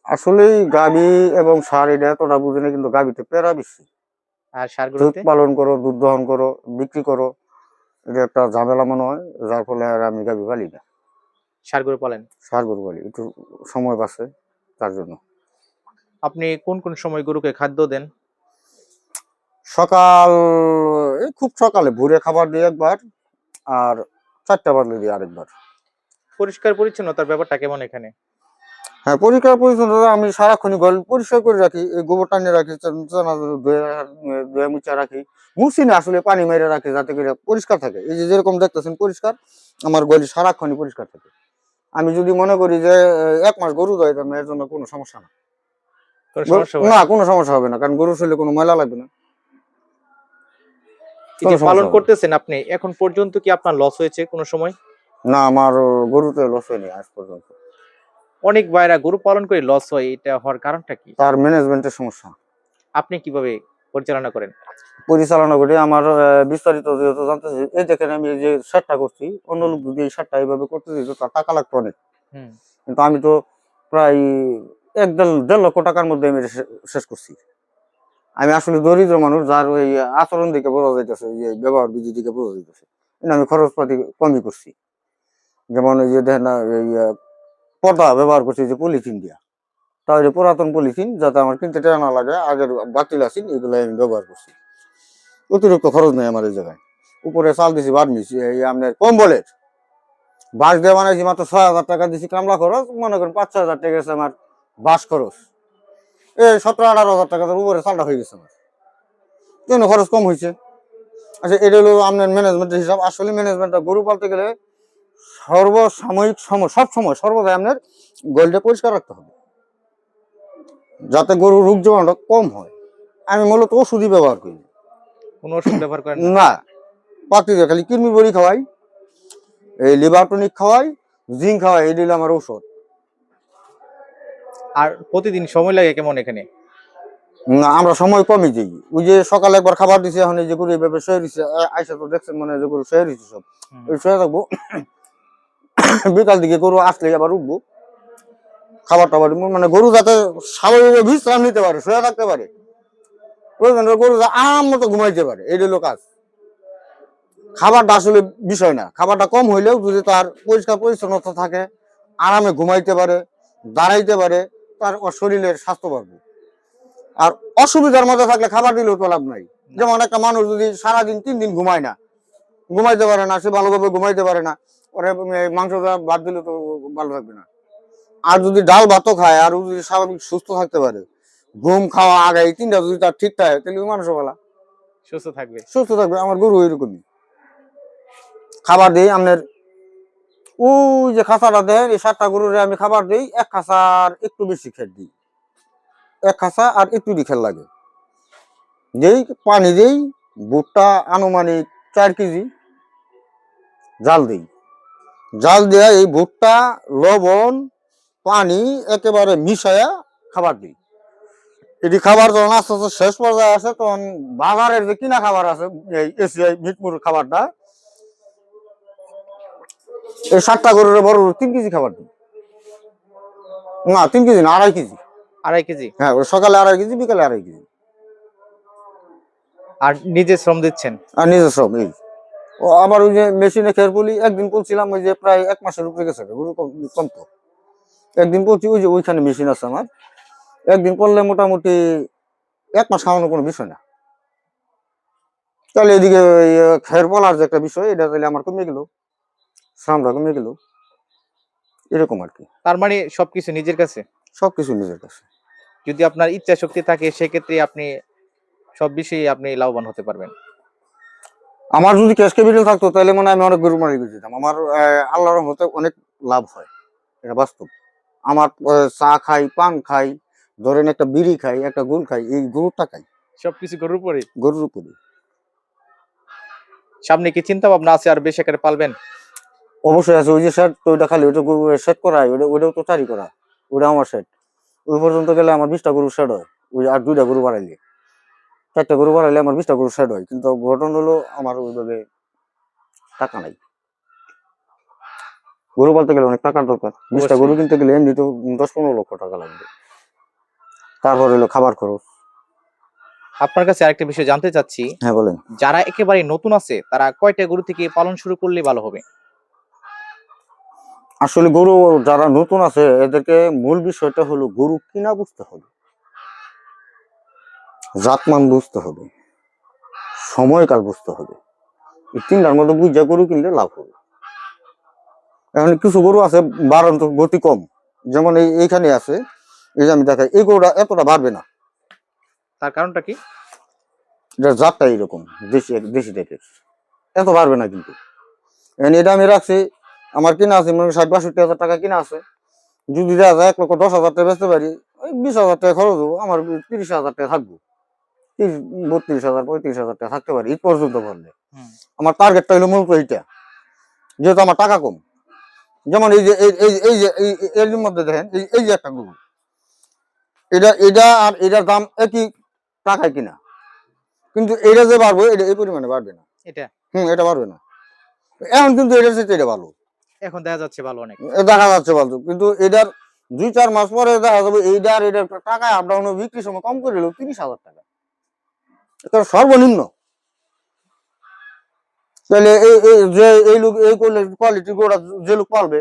আসলে গাভী এবং ষাঁড় এটা এতটা বুঝি না, কিন্তু গাভীতে পেরা বেশি। আর দুধ ষাঁড়গুলোতে? পালন করো, দুধ দহন করো, বিক্রি করো, এটা একটা ঝামেলা মনে হয়, যার ফলে আর আমি গাভী পালি না। ষাঁড় পালেন? ষাঁড় গরু পালি, একটু সময় বাঁচে তার জন্য। আপনি কোন কোন সময় গরুকে খাদ্য দেন? সকাল, এই খুব সকালে ভোরে খাবার দিই একবার, আর 4টা বাজলে দিই আরেকবার। পরিষ্কার পরিচ্ছন্নতার ব্যাপারটা কেমন এখানে? হ্যাঁ, পরিষ্কার পরিচ্ছন্নতা আমি সারাক্ষণই ঘর পরিষ্কার করে রাখি, এই গোবর টানিয়ে রাখি, ধুয়ে মুছে রাখি। মুছি না, আসলে পানি মেরে রাখি যাতে করে পরিষ্কার থাকে। এই যে যেরকম দেখতেছেন পরিষ্কার, আমার গলি সারাক্ষণই পরিষ্কার থাকে। আমি যদি মনে করি যে 1 মাস গরু দই, তাহলে এর জন্য কোনো সমস্যা না। কোনো সমস্যা হবে না, না? কোনো সমস্যা হবে না, কারণ গরু শরীরে কোনো ময়লা লাগবে না, এই কোনো যে সমস্যা পালন হবে না। করতেছেন আপনি, এখন পর্যন্ত কি আপনার লস হয়েছে কোনো সময়? না, আমার গরুতে লস হয়নি আজ পর্যন্ত। অনেক ভাইরা গরু পালন করে লস হয়, এটা হওয়ার কারণটা কি? তার ম্যানেজমেন্টের সমস্যা। আপনি কিভাবে পরিচালনা করেন? পরিচালনা করি আমার বিস্তারিত যেহেতু জানতে চাই, এই দেখেন আমি এই যে সেটটা করছি, অন্য লোক যদি এই সেটটা এইভাবে করতে দিত তার টাকা লাগতো অনেক, হুম। কিন্তু আমি তো প্রায় 1-1.5 লক্ষ টাকার মধ্যে আমি শেষ করছি। আমি আসলে দরিদ্র মানুষ, যার ওই আচরণ দিকে বোঝা যাইতেছে, যে ব্যবহার বিধি দিকে বোঝা যাইতেছে, কিন্তু আমি খরচপাতি কমই করছি। যেমন এই যে দেখেন না, এই পর্দা ব্যবহার করছি যে পলিথিন দিয়া, তাহলে পুরাতন পলিথিন, যাতে আমার কিনতে টাকা না লাগে, আগের বাতিল আসিন এগুলো আমি ব্যবহার করছি। অতিরিক্ত খরচ নেই আমার এই জায়গায়। উপরে চাল দিছি, বার্মিস, এই আপনার কম্বলের বাঁশ দিয়ে বানাইছি, মাত্র 6,000 টাকা দিছি কামলা খরচ, মনে করেন 5-6 হাজার টাকা গেছে আমার বাঁশ খরচ। এই 17-18 হাজার টাকা উপরে চালটা হয়ে গেছে আমার, কেন খরচ কম হয়েছে। আচ্ছা, এটা হলো আপনার ম্যানেজমেন্টের হিসাব। আসলে ম্যানেজমেন্টটা গরু পালতে গেলে সর্বসাময়িক সময়, সব সময় সর্বদাই আপনার গোলটা পরিষ্কার রাখতে হবে, যাতে গরুর রোগ জীবাণুটা কম হয়। আমি মূলত ওষুধই ব্যবহার করি। কোনো ওষুধ ব্যবহার করেন না? না, পাতি দিয়ে খালি কৃমি বড়ি খাওয়াই, এই লিভার টনিক খাওয়াই, জিঙ্ক খাওয়াই, এই দিলে আমার ঔষধ। আর প্রতিদিন সময় লাগে কেমন এখানে? না, আমরা সময় কমই দিই। ওই যে সকালে একবার খাবার দিছি, এখন এই যে গরু এইভাবে শুয়ে দিচ্ছে, আইসা তো দেখছেন মানে যে গরু শুয়ে দিচ্ছে সব, হুম। ওই শুয়ে থাকবো। বিকাল দিকে গরু আসলে আবার উঠবো, খাবার টাবার দিব, মানে গরু যাতে স্বাভাবিকভাবে বিশ্রাম নিতে পারে, শুয়ে থাকতে পারে, প্রয়োজন গরু আরাম মতো ঘুমাইতে পারে, এই হলো কাজ। খাবারটা আসলে বিষয় না, খাবারটা কম হইলেও যদি তার পরিষ্কার পরিচ্ছন্নতা থাকে, আরামে ঘুমাইতে পারে, দাঁড়াইতে পারে, তার শরীরের স্বাস্থ্য বাড়বে। আর অসুবিধার মধ্যে থাকলে খাবার দিলেও তো লাভ নাই। না। যেমন একটা মানুষ যদি সারাদিন 3 দিন ঘুমায় না, ঘুমাইতে পারে না, সে ভালোভাবে ঘুমাইতে পারে না, ওরে মাংস ভাত দিলে তো ভালো থাকবে না। আর যদি ডাল ভাতও খায়, আর যদি স্বাভাবিক সুস্থ থাকতে পারে, ঘুম খাওয়া আগে এই 3টা যদি তার ঠিক থাকে, তাহলে ওই মানুষও বলা সুস্থ থাকবে। সুস্থ থাকবে। আমার গরু এরকমই। খাবার দিই আপনার, ওই যে খাঁচাটা দেন, এই 7টা গরুরে আমি খাবার দিই, 1 খাঁচার একটু বেশি খেত দিই, 1 খাঁচা আর একটু খেল লাগে। যেই পানি দিই, ভুট্টা আনুমানিক 4 কেজি জাল দিই। জাল দেয়া এই ভুট্টা, লবণ, পানি একেবারে মিশায়া খাবার দিই। এটি খাবার যখন আস্তে আস্তে শেষ পর্যায়ে আসে, তখন বাজারের যে কিনা খাবার আছে, এই এসিআই মিটমুর খাবারটা, এই 7টা গরুর বড় 3 কেজি খাবার দিই। না, 3 কেজি না, 2.5 কেজি। 2.5 কেজি? হ্যাঁ, ওই সকালে 2.5 কেজি, বিকালে 2.5 কেজি। আর নিজে শ্রম দিচ্ছেন? আর নিজস্ব এই। ও আবার ওই যে মেশিনে খের পুলি, একদিন পুলছিলাম, ওই যে প্রায় 1 মাসের উপরে গেছে গরু কম তো। একদিন পুলছি, ওই যে ওইখানে মেশিন আছে আমার, একদিন করলে মোটামুটি 1 মাস খাওয়ানোর কোনো বিষয় না। তাহলে এদিকে খের বলার যে একটা বিষয়, এটা তাহলে আমার কমে গেল, শ্রমটা কমে গেল, এরকম আর কি। তার মানে সবকিছু নিজের কাছে? সবকিছু নিজের কাছে। যদি আপনার ইচ্ছা শক্তি থাকে, সেক্ষেত্রে আপনি সব বিষয়ে আপনি লাভবান হতে পারবেন। আমার যদি ক্যাশ ক্যাপিটাল থাকতো, তাহলে মানে আমি অনেক গরু মালিক হয়ে যেতাম। আমার আল্লাহর রহমতে অনেক লাভ হয়, এটা বাস্তব। আমার চা খাই, পান খাই, ধরেন একটা বিড়ি খাই, একটা গুল খাই, এই গরুর টাকাই, সবকিছু গরুর উপরে? গরুর উপরে। সামনে কি চিন্তা ভাবনা আছে আর বেশি আকারে পালবেন? অবশ্যই আছে, ওই যে শেড, তো ওইটা খালি ওইটা শেড করা হয়, ওইটাও তো চারি করা, ওইটা আমার শেড। ওই পর্যন্ত গেলে আমার 20টা গরু শেড হয়, ওই আর 2টা গরু বাড়াইলে, 4টা গরু বাড়াইলে আমার 20টা গরু শেড হয়। কিন্তু ঘটনা হলো আমার ওইভাবে টাকা নাই। গরু পালতে গেলে অনেক টাকার দরকার, 20টা অবশ্যই। গরু কিনতে গেলে এমনি তো 10-15 লক্ষ টাকা লাগবে। তারপর হলো খাবার খরচ। আপনার কাছে আরেকটা বিষয় জানতে চাচ্ছি, হ্যাঁ বলেন। যারা একেবারে নতুন আছে তারা কয়টা গরু থেকে পালন শুরু করলে ভালো হবে? আসলে গরু যারা নতুন আছে এদেরকে মূল বিষয়টা হলো গরু কিনা বুঝতে হবে, জাতমান বুঝতে হবে, সময়কাল বুঝতে হবে। এই তিনটার মধ্যে বুঝা গরু কিনলে লাভ হবে। এখন কিছু গরু আছে বাড়ন্ত গতি কম, যেমন এইখানে আছে, এই যে আমি দেখাই, এই গরুটা এতটা বাড়বে না, তার কারণটা কি? এটা জাতটা এইরকম, দেশি দেশি টাইপের, এত বাড়বে না কিন্তু। এখন এটা আমি রাখছি, আমার কিনা আছে মানে 60-62 হাজার টাকা কিনা আছে। যদি দেখা যায় 1,10,000 টাকা বেচতে পারি, ওই 20,000 টাকা খরচ হবো, আমার 30,000 টাকা থাকবো। 32,000 35,000 টাকা থাকতে পারি ঈদ পর্যন্ত ভরলে। আমার টার্গেটটা হলো মূলত এইটা, যেহেতু আমার টাকা কম। যেমন এই যে এর মধ্যে দেখেন, এই যে একটা গরু, এটা এটা আর এটার দাম একই টাকায় কিনা, কিন্তু এটা যে বাড়বো এটা এই পরিমাণে বাড়বে না। এটা এটা বাড়বে না। এখন কিন্তু এটার সাথে এটা ভালো, এখন দেখা যাচ্ছে ভালো অনেক। দেখা যাচ্ছে ভালো, কিন্তু এটার 2-4 মাস পরে দেখা যাবে এইটার এটার টাকায় আপ ডাউন বিক্রির সময় কম করে হলো 30,000 টাকা, এটা সর্বনিম্ন। তাহলে এই লোক এই কোয়ালিটি গোড়া যে লোক পালবে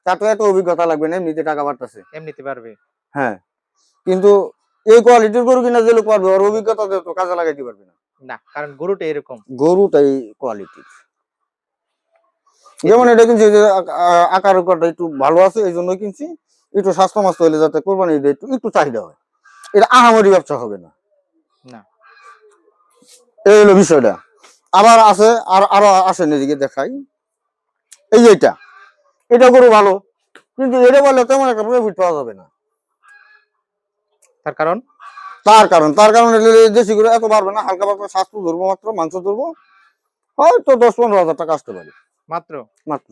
তার তো এত অভিজ্ঞতা লাগবে না, এমনিতে টাকা বাড়তেছে। এমনিতে পারবে। হ্যাঁ, কিন্তু এই কোয়ালিটির গরু কিনা যে লোক পারবে ওর অভিজ্ঞতা তো কাজে লাগাইতে পারবে না। না, কারণ গরুটা এরকম। গরুটাই কোয়ালিটির। যেমন এটা কিনছি যে আকার উকারটা একটু ভালো আছে এই জন্য কিনছি, একটু স্বাস্থ্য মাস্ত হলে যাতে কোরবানি ঈদে একটু একটু চাহিদা হয়, এটা আহামরি ব্যবসা হবে না। না, এই হলো বিষয়টা। আবার আছে আরো আসেন এদিকে দেখাই, এই যে এটা গরু ভালো, কিন্তু এটা বললে তেমন একটা প্রফিট পাওয়া যাবে না। তার কারণ তার কারণ দেশি গরু এত পারবে না, হালকা পাতলা স্বাস্থ্য ধরবো, মাত্র মাংস ধরবো, হয়তো 10-15 হাজার টাকা আসতে পারে মাত্র মাত্র,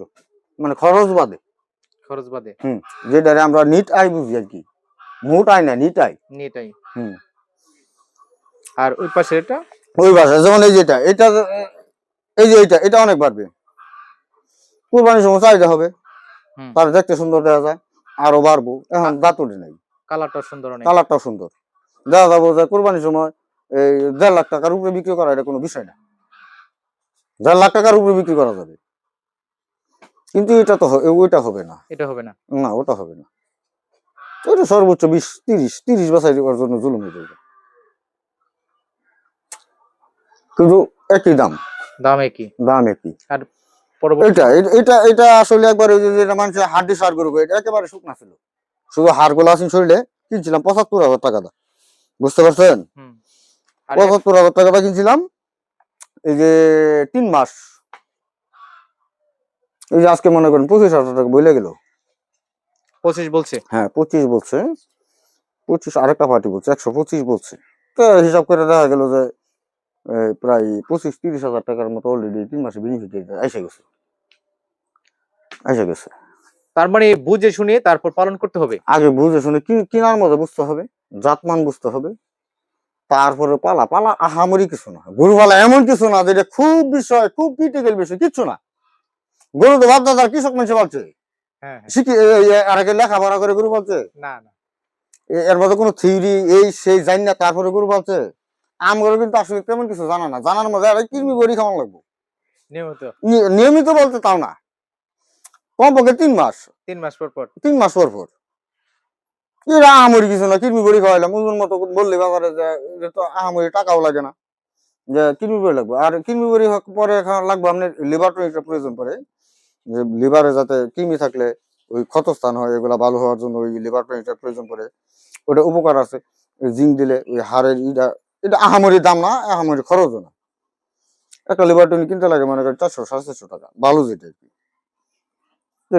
মানে খরচ বাদে। খরচ বাদে। যেটারে আমরা নিট আয় বুঝি আর কি, মোট আয় না, নিট আয়। এটাই। হুম। আর ওই পাশে এটা, ওই ভাষা যেমন এই যেটা এটা, এই যে এটা অনেক বাড়বে, কুরবানির সময় চাহিদা হবে, তার দেখতে সুন্দর দেখা যায়, আরো বাড়বো। এখন দাঁতুটি নাই, কালারটাও সুন্দর অনেক। কালারটাও সুন্দর, দেখা যাবো যে কুরবানির সময় এই 1.5 লাখ টাকার উপরে বিক্রি করা এটা কোনো বিষয় না, 1.5 লাখ টাকার উপরে বিক্রি করা যাবে। কিন্তু এটা তো ওইটা হবে না, এটা হবে না, না ওটা হবে না। ওইটা সর্বোচ্চ 20-30 বাছাই দেওয়ার জন্য জুলুম হয়ে যাবে, কিন্তু একই দাম, দাম একই। দাম একই। আর পরবর্তী এটা এটা এটা আসলে একবার ওই যে মানুষের হাড্ডি সার গরু, এটা একেবারে শুকনা ছিল, শুধু হাড় গুলো আছে শরীরে। কিনছিলাম 75,000 টাকা দা, বুঝতে পারছেন? আর 75,000 টাকা কিনছিলাম, এই যে 3 মাস, এই যে আজকে মনে করেন 25,000 টাকা বইলে গেল। 25 বলছে? হ্যাঁ 25 বলছে, 25 আরেকটা পার্টি বলছে 125 বলছে। তো হিসাব করে দেখা গেল যে প্রায় 25-30 হাজার টাকার মতো অলরেডি 3 মাসে বেনিফিট এসে গেছে, এসে গেছে। তার মানে বুঝে শুনে তারপর পালন করতে হবে। আগে বুঝে শুনে কিনার মজা বুঝতে হবে, জাতমান বুঝতে হবে, তারপরে পালা পালা আহামরি কিছু না, গরু পালা এমন কিছু না যেটা খুব বিষয়, খুব ক্রিটিক্যাল বিষয়, কিচ্ছু না। গরু তো বাপ দাদা কৃষক মানুষ পালছে, শিখি আর আগে লেখাপড়া করে গরু পালছে না, না, এর মধ্যে কোনো থিওরি এই সেই জানি না তারপরে গরু পালছে। আমগুলো কিন্তু আসলে তেমন কিছু জানা না, জানার মধ্যে আর কৃমি গড়ি খাওয়ানো লাগবো নিয়মিত বলতে, তাও না, কমপক্ষে 3 মাস, 3 মাস পর পর। 3 মাস পর পর। এরা আহামরি কিছু না, কৃমি গড়ি খাওয়াইলাম ওজন মতো বললে ব্যাপারে যে তো আহামরি টাকাও লাগে না, যে কৃমি গড়ি লাগবে। আর কৃমি গড়ি পরে লাগবে আপনার লিভার টনিকটা প্রয়োজন পড়ে, যে লিভারে যাতে কৃমি থাকলে ওই ক্ষতস্থান হয় এগুলা ভালো হওয়ার জন্য ওই লিভার টনিকটার প্রয়োজন পড়ে, ওটা উপকার আছে। জিঙ্ক দিলে ওই হাড়ের এটা আহামরি দাম না, আহামরি খরচও না। একটা লিভার টনিক কিনতে লাগে মনে করেন 400-450 টাকা, ভালো যেটা আর কি।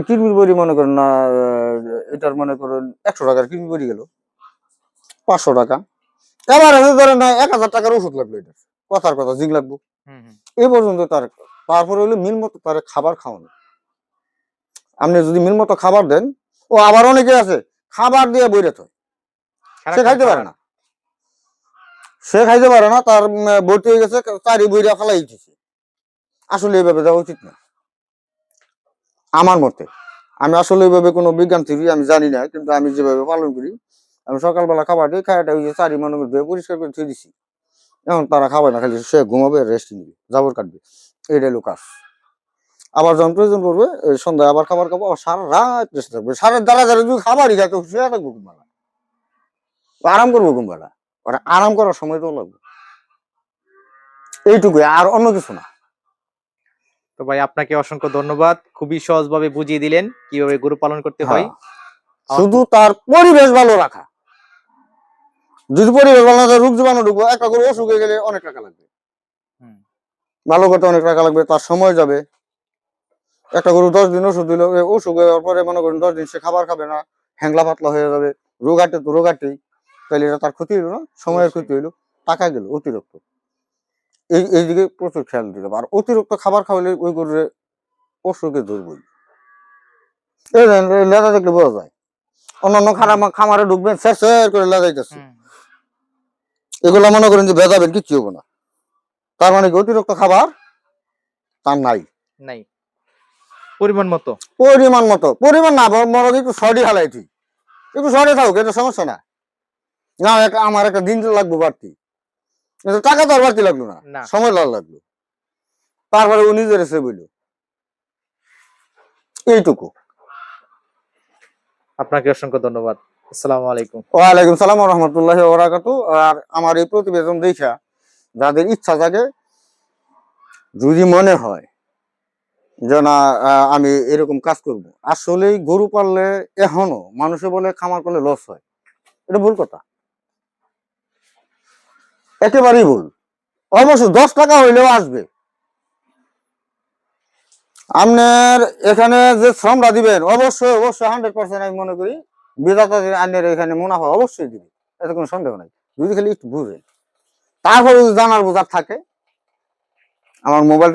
কিডনির বড়ি মনে করেন না, এটার মনে করেন 100 টাকার কিডনি বড়ি গেল 500 টাকা। এবার ধরেন না 1,000 টাকার ওষুধ লাগলো, এটা কথার কথা জিঙ্ক লাগবো এই পর্যন্ত। তারপরে হলো মিল মতো তার খাবার খাওয়ানো। আপনি যদি মিল মতো খাবার দেন, ও আবার অনেকে আছে খাবার দিয়ে বইরে থয়, সে খাইতে পারে না, সে খাইতে পারে না, তার ভর্তি হয়ে গেছে, চারি বইরা ফেলাই দিচ্ছে। আসলে এইভাবে দেওয়া উচিত না আমার মতে। আমি আসলে এইভাবে কোনো বিজ্ঞান থিওরি আমি জানি না, কিন্তু আমি যেভাবে পালন করি আমি সকালবেলা খাবার দিই, খাইটা ওই যে চারি মনের মধ্যে পরিষ্কার করে থুয়ে দিছি। এখন তারা খাবে না, খালি সে ঘুমাবে, রেস্ট নিবে, জাবর কাটবে, এইটাই লোক কাজ। আবার যখন প্রয়োজন পড়বে ওই সন্ধ্যায় আবার খাবার খাবো, আবার সারা রাত রেস্ট থাকবে। সারা দ্বারা যদি খাবারই খাইতো শুয়ে থাকবো ঘুমবেলা, আরাম করবো ঘুমবেলা। ওরা আরাম করার সময় তো লাগবে, এইটুকুই, আর অন্য কিছু না। তো ভাই আপনাকে অসংখ্য ধন্যবাদ, খুবই সহজভাবে বুঝিয়ে দিলেন কিভাবে গরু পালন করতে হয়। হ্যাঁ, শুধু তার পরিবেশ ভালো রাখা। যদি পরিবেশ ভালো না থাকে, রোগ জীবাণু ঢুকবো, একটা গরু অসুখ হয়ে গেলে অনেক টাকা লাগবে, ভালো করতে অনেক টাকা লাগবে, তার সময় যাবে। একটা গরু 10 দিন ওষুধ দিল, অসুখ হওয়ার পরে মনে করেন 10 দিন সে খাবার খাবে না, হ্যাংলা পাতলা হয়ে যাবে, রোগ আটে তো রোগ আটেই, তাহলে এটা তার ক্ষতি হইলো না, সময়ের ক্ষতি হইলো, টাকা গেল অতিরিক্ত। এইদিকে প্রচুর খেয়াল দিতে হবে। আর অতিরিক্ত খাবার খাওয়ালে ওই গরুর অসুখে ধরবই। এই লেদা দেখলে বোঝা যায়, অন্যান্য খামারে ঢুকবেন স্যার করে লেদাইতেছে, এগুলো মনে করেন যে ভেজাবেন, কিচ্ছু হবো না। তার মানে কি অতিরিক্ত খাবার তার নাই, নাই, পরিমাণ মতো, পরিমাণ না, মনে একটু শর্টই হালাই, ঠিক একটু শর্টে থাকুক, এটা সমস্যা না। না আমার একটা দিন লাগবে বাড়তি, কিন্তু টাকা তো আর বাড়তি লাগলো না, সময় লাগলো। তারপরে ও নিজের এসে বলল, এইটুকু। আপনাকে অসংখ্য ধন্যবাদ। আসসালামু আলাইকুম। ওয়ালাইকুম সালাম ওয়া রাহমাতুল্লাহি ওয়া বারাকাতুহু। আর আমার এই প্রতিবেদন দেখা যাদের ইচ্ছা থাকে, যদি মনে হয় যে না আমি এরকম কাজ করব, আসলেই গরু পাললে এখনো মানুষে বলে খামার করলে লস হয়, এটা ভুল কথা, একেবারেই ভুল। অবশ্য 10 টাকা হইলেও আসবে। আপনার এখানে যে শ্রমটা দিবেন, অবশ্যই 100% আমি মনে করি বিধাতা আইনের এখানে মুনাফা অবশ্যই দিবে, এতে কোনো সন্দেহ নাই, যদি খালি একটু বুঝেন। তারপরে যদি জানার বোঝার থাকে, আমার মোবাইল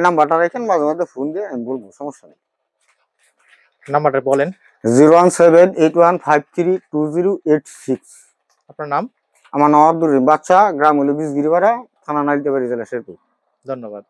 নাম্বারটা রেখেন, মাঝে মাঝে ফোন দিয়ে আমি বলবো, সমস্যা নেই। নাম্বারটা বলেন। 01781532086। আপনার নাম? আমার নাম আব্দুর রহিম বাচ্চা, গ্রাম হলো বিজগিরিপাড়া, থানা নালিতাবাড়ি, জেলা শেরপুর। ধন্যবাদ।